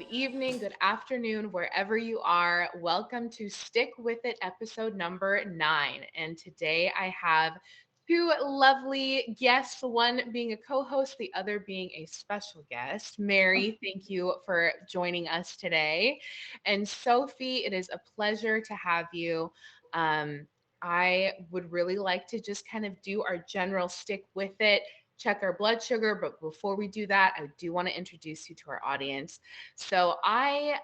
good evening, good afternoon, wherever you are. Welcome to Stick With It, episode number 9. And today I have two lovely guests, one being a co host, the other being a special guest. Mary, thank you for joining us today. And Sophie, it is a pleasure to have you. Um, I would really like to just kind of do our general stick with it, check our blood sugar. But before we do that, I do want to introduce you to our audience. So I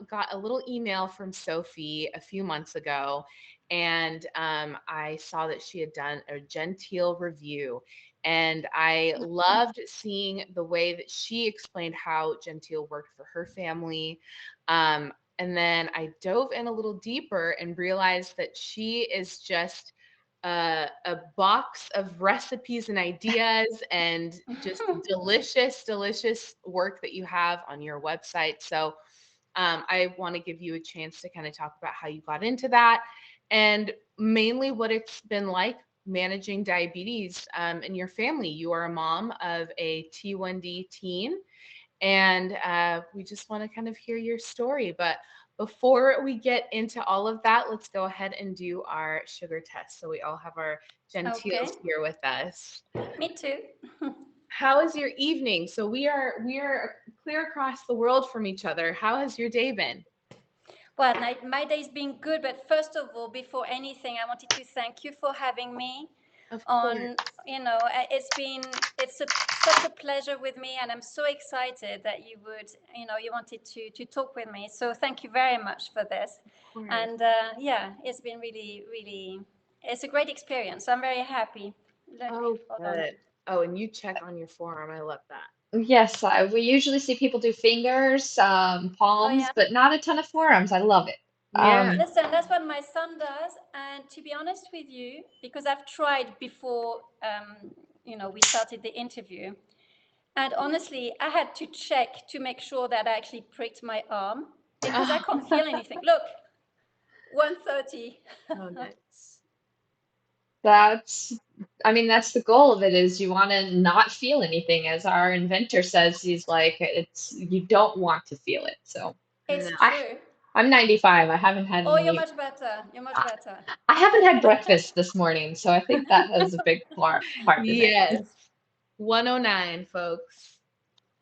got a little email from Sophie a few months ago, and I saw that she had done a genteel review. And I loved seeing the way that she explained how Genteel worked for her family. And then I dove in a little deeper and realized that she is just a box of recipes and ideas and just delicious, delicious work that you have on your website. So I want to give you a chance to kind of talk about how you got into that and mainly what it's been like managing diabetes in your family. You are a mom of a T1D teen, and we just want to kind of hear your story. But before we get into all of that, let's go ahead and do our sugar test. So we all have our Okay, Gentiles here with us. me too. How is your evening? So we are clear across the world from each other. How has your day been? Well, my day's been good, but first of all, before anything, I wanted to thank you for having me Of course. on. Such a pleasure with me, and I'm so excited that you wanted to talk with me. So thank you very much for this. Of course. And yeah, it's been really, really, it's a great experience. I'm very happy. Oh, Hold on. good. Oh, and you check on your forearm. I love that. Yes, we usually see people do fingers, Oh palms, yeah. but not a ton of forearms. I love it. Yeah. Listen, that's what my son does. And to be honest with you, because I've tried before, we started the interview, and honestly, I had to check to make sure that I actually pricked my arm because I can't feel anything. Look, 130. Oh, nice. That's, I mean, that's the goal of it is you want to not feel anything. As our inventor says, he's like, you don't want to feel it. So No. It's I, true. I'm 95. I haven't had Oh, you're any, much better. You're much I better. I haven't had breakfast this morning, so I think that has a big part in it. Yes. 109, folks.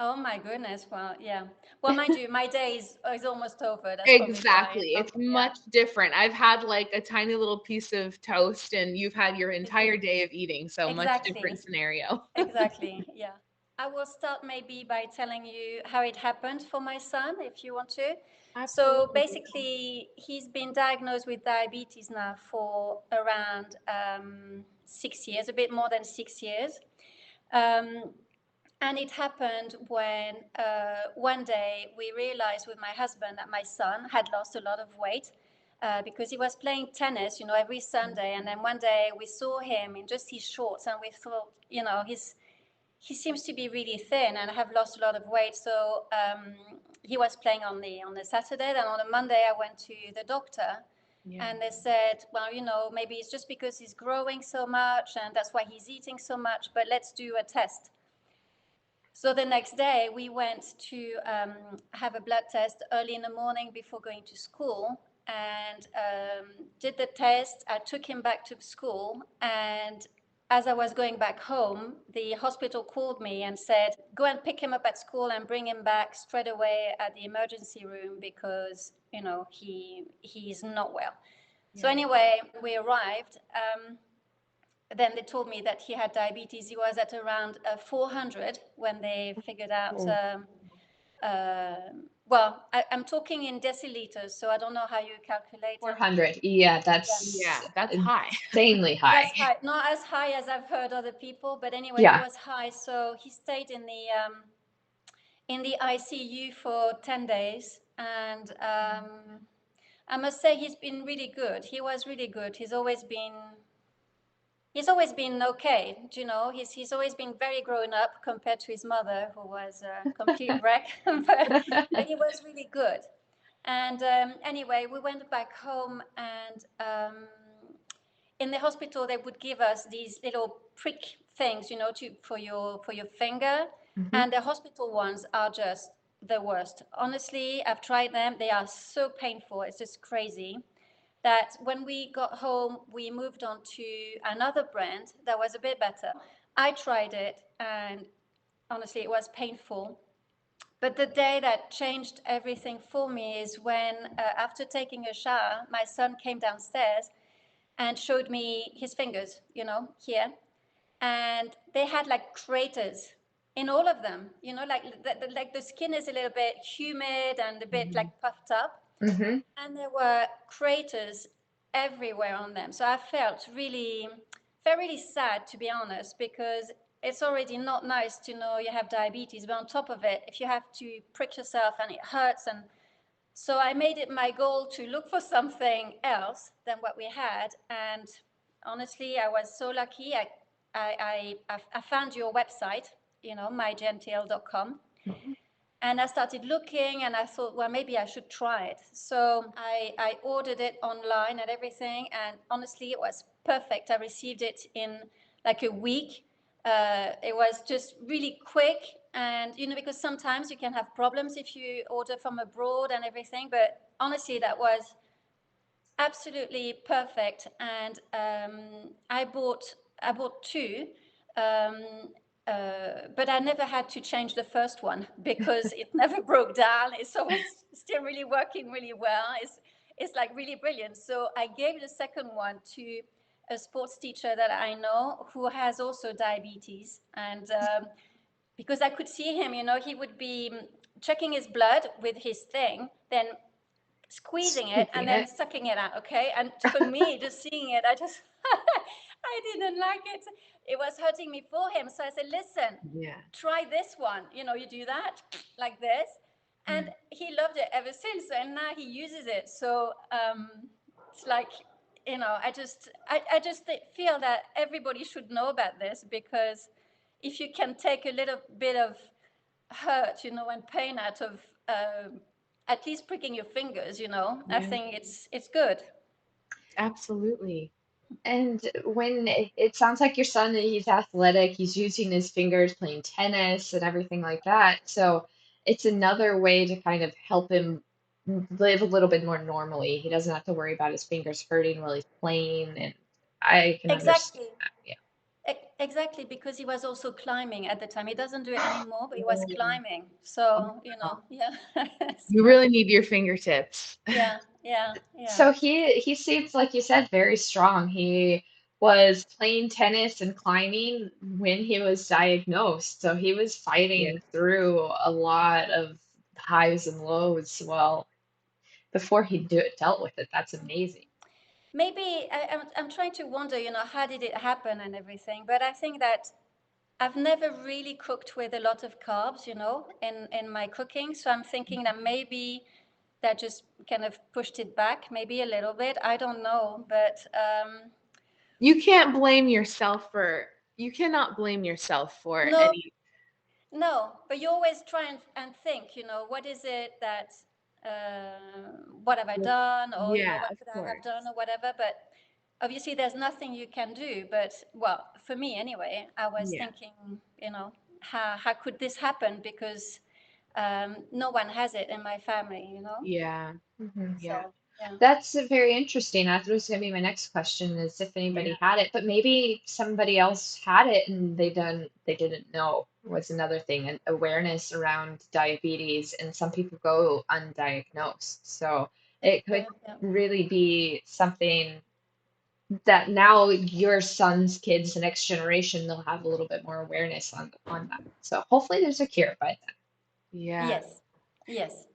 Oh my goodness. Well, yeah. Well, mind you, my day is almost over. That's probably why. Exactly. It's Yeah. much different. I've had like a tiny little piece of toast and you've had your entire day of eating. So much different Exactly. scenario. Exactly. Yeah. I will start maybe by telling you how it happened for my son, if you want to. So Absolutely. basically, he's been diagnosed with diabetes now for around 6 years, a bit more than 6 years. Um, and it happened when one day we realized with my husband that my son had lost a lot of weight because he was playing tennis, every Sunday. And then one day we saw him in just his shorts, and we thought, he seems to be really thin and have lost a lot of weight. So he was playing on the Saturday. Then on a Monday, I went to the doctor, Yeah. and they said, well, maybe it's just because he's growing so much, and that's why he's eating so much. But let's do a test. So the next day, we went to have a blood test early in the morning before going to school, and did the test. I took him back to school, and as I was going back home, the hospital called me and said, "Go and pick him up at school and bring him back straight away at the emergency room because he's not well." So Yeah. anyway, we arrived. Then they told me that he had diabetes. He was at around 400 when they figured out. Oh, Uh, well, I'm talking in deciliters, so I don't know how you calculate it. 400. Yeah, Yeah, Yeah. that's That's high. insanely high. that's high. Not as high as I've heard other people, but anyway, it Yeah. was high. So he stayed in the ICU for 10 days, and I must say he's been really good. He was really good. He's always been okay, he's always been very grown up compared to his mother, who was a complete wreck. but he was really good. And anyway, we went back home, and in the hospital they would give us these little prick things, for your finger. Mhm. And the hospital ones are just the worst. Honestly, I've tried them. They are so painful. It's just crazy. That when we got home, we moved on to another brand that was a bit better. I tried it, and honestly, it was painful. But the day that changed everything for me is when, after taking a shower, my son came downstairs and showed me his fingers, here. And they had like craters in all of them, like the skin is a little bit humid and a bit Mhm. like puffed up. Mm-hmm. And there were craters everywhere on them. So I felt felt really sad, to be honest, because it's already not nice to know you have diabetes, but on top of it, if you have to prick yourself and it hurts, and so I made it my goal to look for something else than what we had. And honestly, I was so lucky. I found your website, mygentl.com, Mhm. and I started looking, and I thought, well, maybe I should try it. So I ordered it online and everything. And honestly, it was perfect. I received it in like a week. It was just really quick. And, because sometimes you can have problems if you order from abroad and everything. But honestly, that was absolutely perfect. And I bought two, um, but I never had to change the first one because it never broke down. It's always still really working really well. It's like really brilliant. So I gave the second one to a sports teacher that I know who has also diabetes, and because I could see him, he would be checking his blood with his thing, then squeezing it and Squeezing then it. sucking it out. Okay, and for me, just seeing it, I just I didn't like it. It was hurting me for him. So I said, listen, Yeah. try this one. You do that like this, and Mm. he loved it ever since. And now he uses it. So it's like, I just feel that everybody should know about this, because if you can take a little bit of hurt, and pain out of at least pricking your fingers, I Yeah. think it's good. Absolutely. And when it sounds like your son, he's athletic, he's using his fingers playing tennis and everything like that. So it's another way to kind of help him live a little bit more normally. He doesn't have to worry about his fingers hurting while he's playing, and I can understand Exactly. that. Yeah. Exactly, because he was also climbing at the time. He doesn't do it anymore, but he was Oh, climbing. oh, So, wow. yeah. You Yeah, really need your fingertips. yeah, yeah, yeah. So he seems like you said very strong. He was playing tennis and climbing when he was diagnosed. So he was Yeah. fighting through a lot of highs and lows. Well, before dealt with it. That's amazing. Maybe I'm trying to wonder, how did it happen and everything. But I think that I've never really cooked with a lot of carbs, in my cooking. So I'm thinking that maybe that just kind of pushed it back, maybe a little bit. I don't know, but You can't blame yourself for, you cannot blame yourself for no, any. no. But you always try and think, what is it that, what have I done, or Yeah, what of could I have course. done, or whatever. But obviously, there's nothing you can do. But well, for me anyway, I was Yeah. thinking, how could this happen? Because no one has it in my family. Yeah. Hmm. Yeah. So yeah, That's very interesting. That was going to be my next question is if Yeah. anybody had it, but maybe somebody else had it and they didn't know was another thing, and awareness around diabetes, and some people go undiagnosed. So it's it could true. Yeah. really be something that now your son's kids, the next generation, they'll have a little bit more awareness on that. So hopefully there's a cure by Yeah. Yes, yes,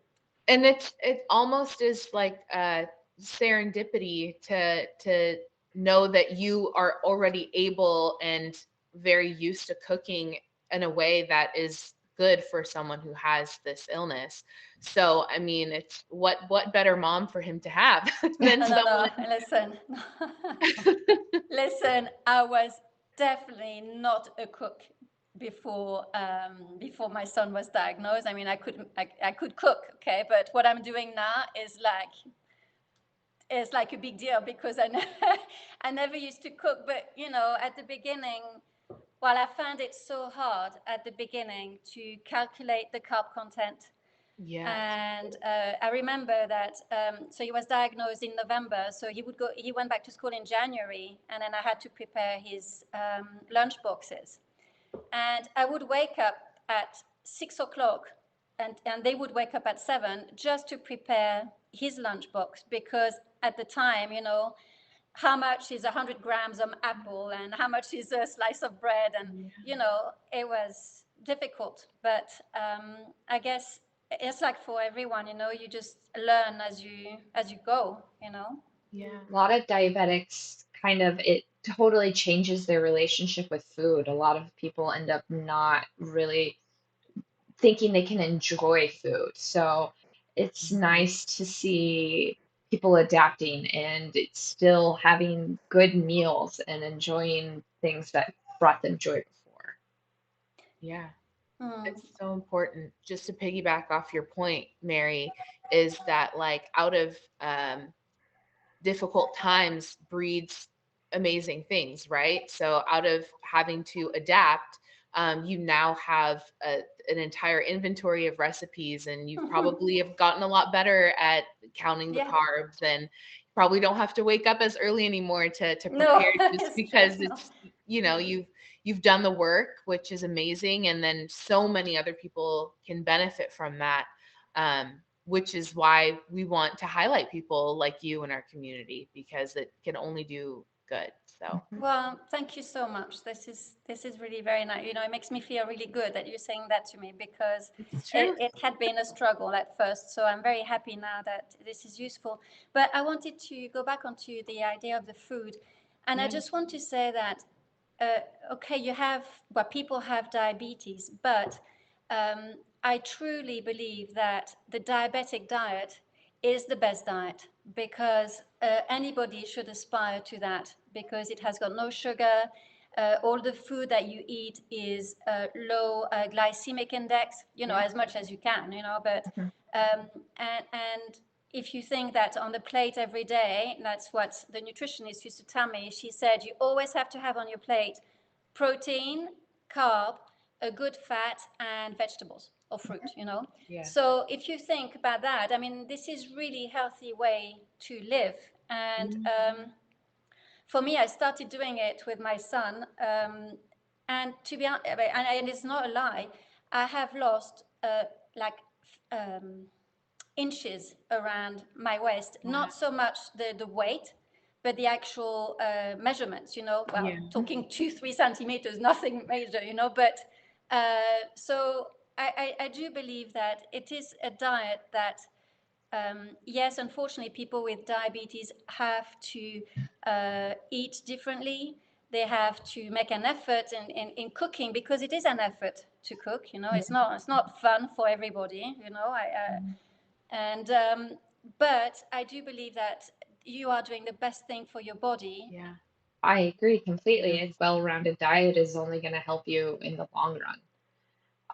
And it almost is like a serendipity to know that you are already able and very used to cooking in a way that is good for someone who has this illness. So I mean, it's what better mom for him to have than no, no, no. someone. Listen, listen. I was definitely not a cook before my son was diagnosed. I mean, I could cook, okay, but what I'm doing now is like a big deal because I never used to cook. But at the beginning, well, I found it so hard at the beginning to calculate the carb content. Yes. And I remember that. So he was diagnosed in November. So he would go. He went back to school in January, and then I had to prepare his lunch boxes. And I would wake up at 6 o'clock, and they would wake up at 7 just to prepare his lunchbox because at the time, how much is 100 grams of apple and how much is a slice of bread, and Yeah. it was difficult, but I guess it's like for everyone, you just learn as you go. Yeah. A lot of diabetics kind of it totally changes their relationship with food. A lot of people end up not really thinking they can enjoy food. So it's nice to see people adapting and it's still having good meals and enjoying things that brought them joy before. Yeah. Mm. It's so important. Just to piggyback off your point, Mary, is that like out of difficult times breeds amazing things, right? So out of having to adapt, you now have an entire inventory of recipes, and you probably have gotten a lot better at counting the Yeah. carbs, and you probably don't have to wake up as early anymore to No, prepare, just it's true. because No. it's you've done the work, which is amazing, and then so many other people can benefit from that. Which is why we want to highlight people like you in our community, because it can only do good. So, Mhm. Well, thank you so much. This is really very nice. It makes me feel really good that you're saying that to me because it's it, true. it had been a struggle at first. So I'm very happy now that this is useful. But I wanted to go back onto the idea of the food, and I Yeah. just want to say that okay, people have diabetes, but I truly believe that the diabetic diet is the best diet because anybody should aspire to that because it has got no sugar. All the food that you eat is low glycemic index, Yeah. as much as you can, but Mhm. and if you think that on the plate every day, that's what the nutritionist used to tell me. She said you always have to have on your plate protein, carb, a good fat, and vegetables or fruit. Yeah. So if you think about that, I mean, this is really healthy way to live. And Yeah. for me, I started doing it with my son. And to be honest, and it's not a lie, I have lost like um, inches around my waist. Wow. Not so much the weight, but the actual measurements. Well, Yeah. talking 2-3 centimeters, nothing major. But so I do believe that it is a diet that yes, unfortunately, people with diabetes have to eat differently. They have to make an effort in cooking because it is an effort to cook. It's not fun for everybody. And but I do believe that you are doing the best thing for your body. Yeah. I agree completely. A well-rounded diet is only going to help you in the long run.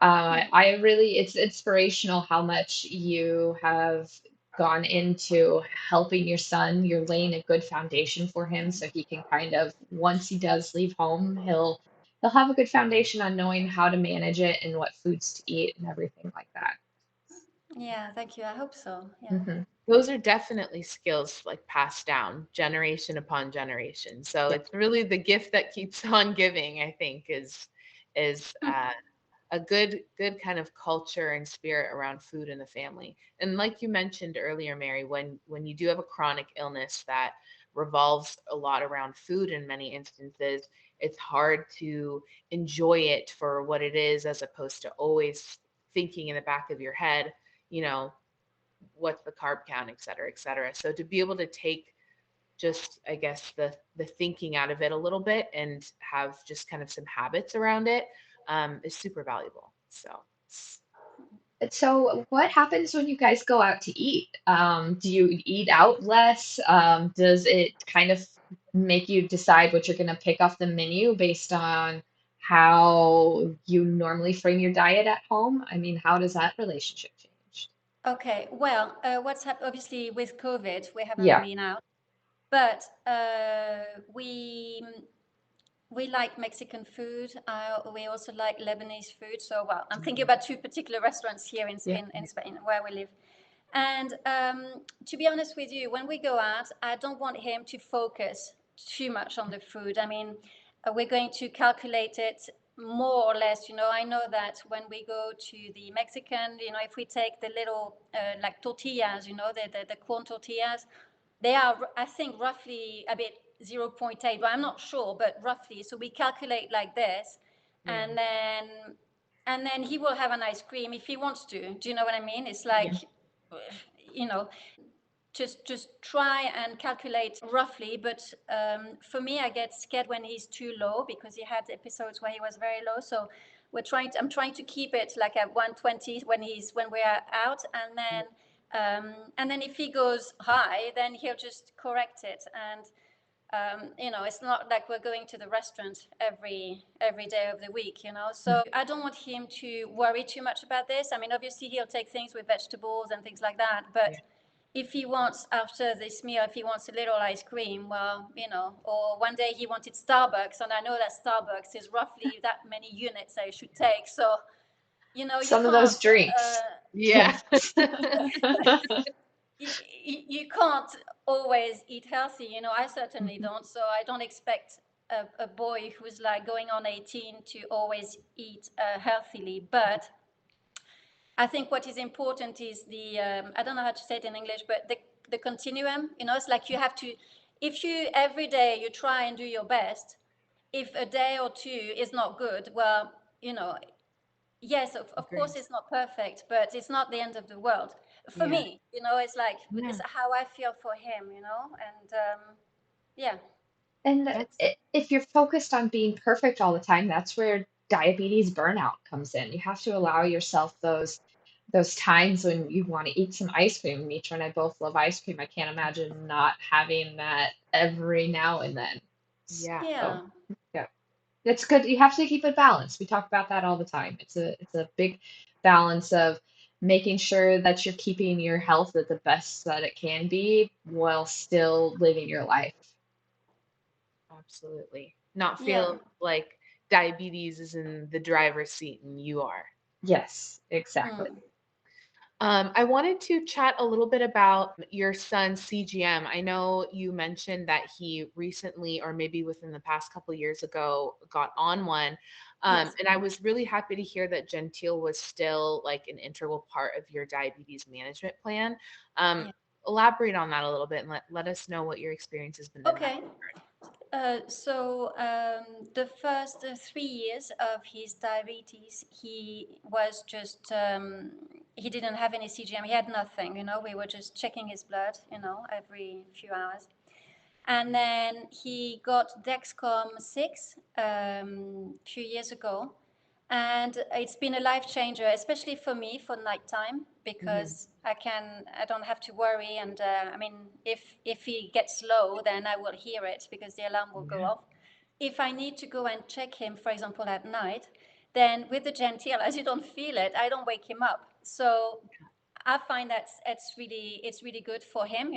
I really, it's inspirational how much you have gone into helping your son. You're laying a good foundation for him so he can kind of, once he does leave home, he'll have a good foundation on knowing how to manage it and what foods to eat and everything like that. Yeah, thank you. I hope so. Yeah. Hmm. Those are definitely skills like passed down generation upon generation. So Yeah. it's really the gift that keeps on giving, I think, is a good kind of culture and spirit around food in the family. And like you mentioned earlier, Mary, when you do have a chronic illness that revolves a lot around food in many instances, it's hard to enjoy it for what it is, as opposed to always thinking in the back of your head, you know, what's the carb count, et cetera, et cetera. So to be able to take just, I guess, the thinking out of it a little bit and have just kind of some habits around it, is super valuable. So So, what happens when you guys go out to eat? Do you eat out less? Does it kind of make you decide what you're going to pick off the menu based on how you normally frame your diet at home? I mean, how does that relationship change? Okay. Well, what's happened? Obviously, with COVID, we haven't Yeah. been out, but we we like Mexican food. We also like Lebanese food. So, well, I'm thinking about two particular restaurants here Yeah. in Spain where we live. And to be honest with you, when we go out, I don't want him to focus too much on the food. I mean, we're going to calculate it more or less. I know that when we go to the Mexican, if we take the little like tortillas, the corn tortillas, they are, I think, roughly a bit zero point 0.8, but I'm not sure, but roughly. So we calculate like this, Yeah. and then he will have an ice cream if he wants to. Do you know what I mean? It's Yeah. like, you know, just try and calculate roughly. But for me, I get scared when he's too low because he had episodes where he was very low. So I'm trying to keep it like at 120 when we're out, and then if he goes high, then he'll just correct it. And it's not like we're going to the restaurant every day of the week. So I don't want him to worry too much about this. I mean, obviously he'll take things with vegetables and things like that, but Yeah. if he wants, after this meal, if he wants a little ice cream, well, or one day he wanted Starbucks, and I know that Starbucks is roughly that many units I should take. So, you Some of can't, those drinks. Yeah. you can't always eat healthy. I certainly Mhm. don't. So I don't expect a boy who's like going on 18 to always eat healthily. But I think what is important is I don't know how to say it in English, but the continuum. It's like you have to, if you every day you try and do your best, if a day or two is not good, well, yes, of course Agreed. it's not perfect, but it's not the end of the world. For Yeah. me, it's like, Yeah. it's how I feel for him, and yeah. And That's if you're focused on being perfect all the time, that's where diabetes burnout comes in. You have to allow yourself those times when you want to eat some ice cream. Mitra and I both love ice cream. I can't imagine not having that every now and then. yeah. So, Yeah. yeah, it's good. You have to keep it balanced. We talk about that all the time. It's a big balance of making sure that you're keeping your health at the best that it can be while still living your life. Absolutely. Not Yeah. feel like diabetes is in the driver's seat and you are. Yes, exactly. Mm. I wanted to chat a little bit about your son's CGM. I know you mentioned that he recently, or maybe within the past couple years ago, got on one. Yes. And I was really happy to hear that Gentile was still like an integral part of your diabetes management plan. Um, Yeah. Elaborate on that a little bit and let us know what your experience has been in that Okay. regard. The first 3 years of his diabetes, he was just, he didn't have any CGM. He had nothing, we were just checking his blood, every few hours. And then he got Dexcom 6 few years ago. And it's been a life changer, especially for me for nighttime, Mhm. because I don't have to worry. And I mean, if he gets low, then I will hear it because the alarm will go Yeah. off. If I need to go and check him, for example, at night, then with the Gentile, as you don't feel it, I don't wake him up. So I find that it's really good for him,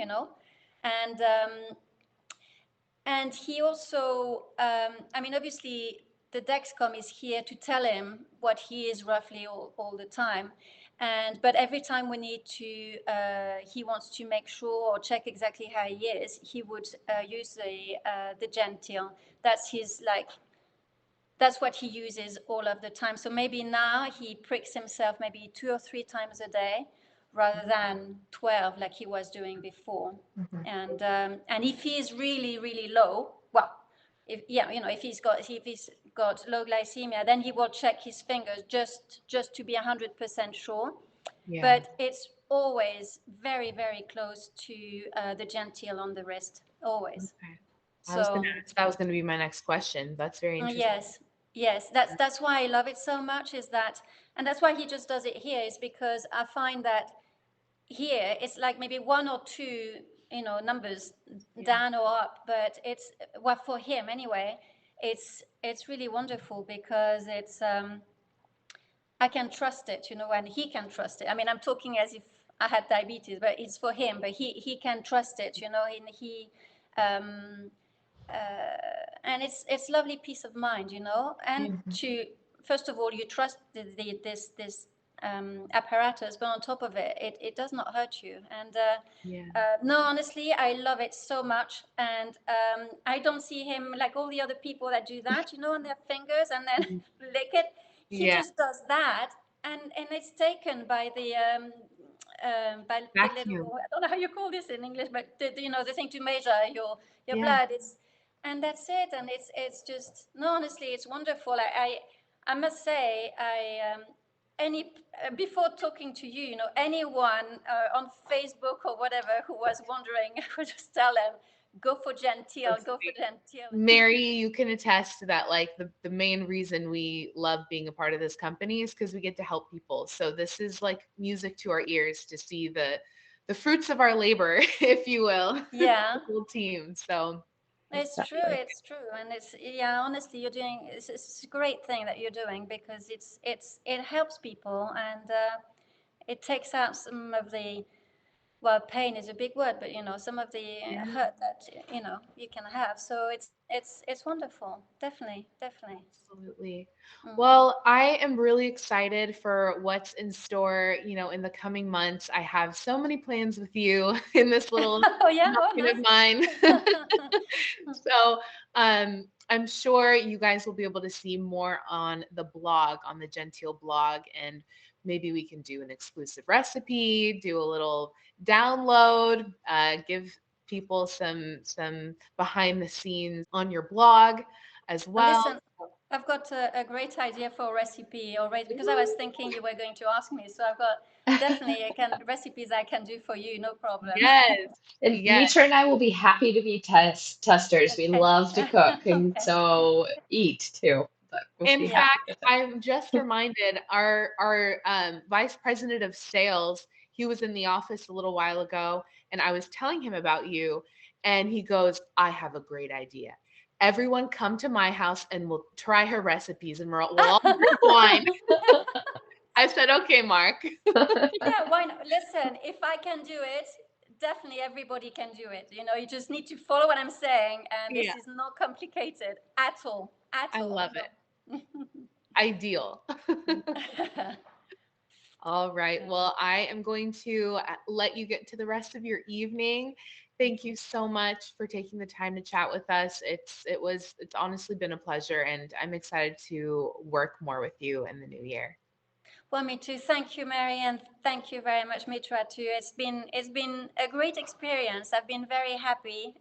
and he also, I mean, obviously, the Dexcom is here to tell him what he is roughly all the time. But every time we need to, he wants to make sure or check exactly how he is, he would use the Gentil. That's his, like, that's what he uses all of the time. So maybe now he pricks himself maybe 2 or 3 times a day rather than 12 like he was doing before. Mhm. And if he is really, really low, well, if he's got low glycemia, then he will check his fingers just to be 100% sure. Yeah. But it's always very, very close to the Gentile on the wrist, always. Okay. I was going to So ask, that was going to be my next question. That's very interesting. yes, yes, that's why I love it so much. Is that, and that's why he just does it here. Is because I find that here it's like maybe one or two, numbers Yeah. down or up, but it's, well, for him anyway. It's really wonderful because it's, I can trust it, and he can trust it. I mean, I'm talking as if I had diabetes, but it's for him. But he can trust it, and he. Uh, and it's lovely peace of mind, and Mhm. to first of all you trust this apparatus, but on top of it, it does not hurt you. And Yeah. no, honestly, I love it so much, and I don't see him like all the other people that do that, on their fingers and then Mhm. lick it. He Yeah. just does that, and it's taken by the little, Vacuum. I don't know how you call this in English, but the thing to measure your Yeah. blood. And that's it. And it's just, no, honestly, it's wonderful. I must say, any before talking to you, anyone on Facebook or whatever who was wondering, I would just tell them, So go for sweet. genteel. Mary, you can attest to that. Like the main reason we love being a part of this company is because we get to help people. So this is like music to our ears to see the fruits of our labor, if you will, Yeah. the whole team. So It's true, Exactly. it's true, and yeah. Honestly, it's a great thing that you're doing, because it helps people, and it takes out some of the, well, pain is a big word, but some of the yeah. hurt that you can have. So it's wonderful, definitely, definitely. Absolutely. Hmm. Well, I am really excited for what's in store, in the coming months. I have so many plans with you in this little Oh yeah, oh brain of mine. nice. So, I'm sure you guys will be able to see more on the blog, on the Genteel blog, and maybe we can do an exclusive recipe, do a little download, give people some behind the scenes on your blog as well. Listen, I've got a great idea for a recipe already, because I was thinking you were going to ask me. So I've got definitely recipes I can do for you, no problem. Yes, And yes. Mitra and I will be happy to be testers. We Okay. love to cook and Okay. so eat too, but we'll In be Yeah. happy fact, to I'm just reminded our vice president of sales, he was in the office a little while ago, and I was telling him about you, and he goes, "I have a great idea. Everyone come to my house and we'll try her recipes and we'll all drink wine." I said, "Okay, Mark." test. Yeah, why not? Listen, if I can do it, definitely everybody can do it. You just need to follow what I'm saying, and Yeah, this is not complicated at all. At I all. love it. No. Ideal. All right. Yeah. Well, I am going to let you get to the rest of your evening. Thank you so much for taking the time to chat with us. It's honestly been a pleasure, and I'm excited to work more with you in the new year. Well, me too. Thank you, Mary, and thank you very much, Mitra, too. It's been a great experience. I've been very happy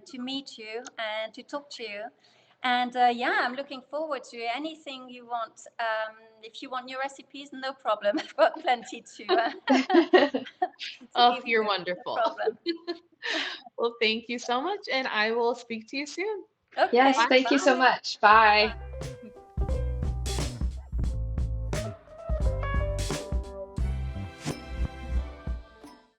to meet you and to talk to you. And yeah, I'm looking forward to anything you want. If you want new recipes, no problem. I've got plenty to Oh, give you're you. No wonderful. problem. Well, thank you so much, and I will speak to you soon. Yes, Okay. Bye. thank you so Bye. much. Bye. Bye.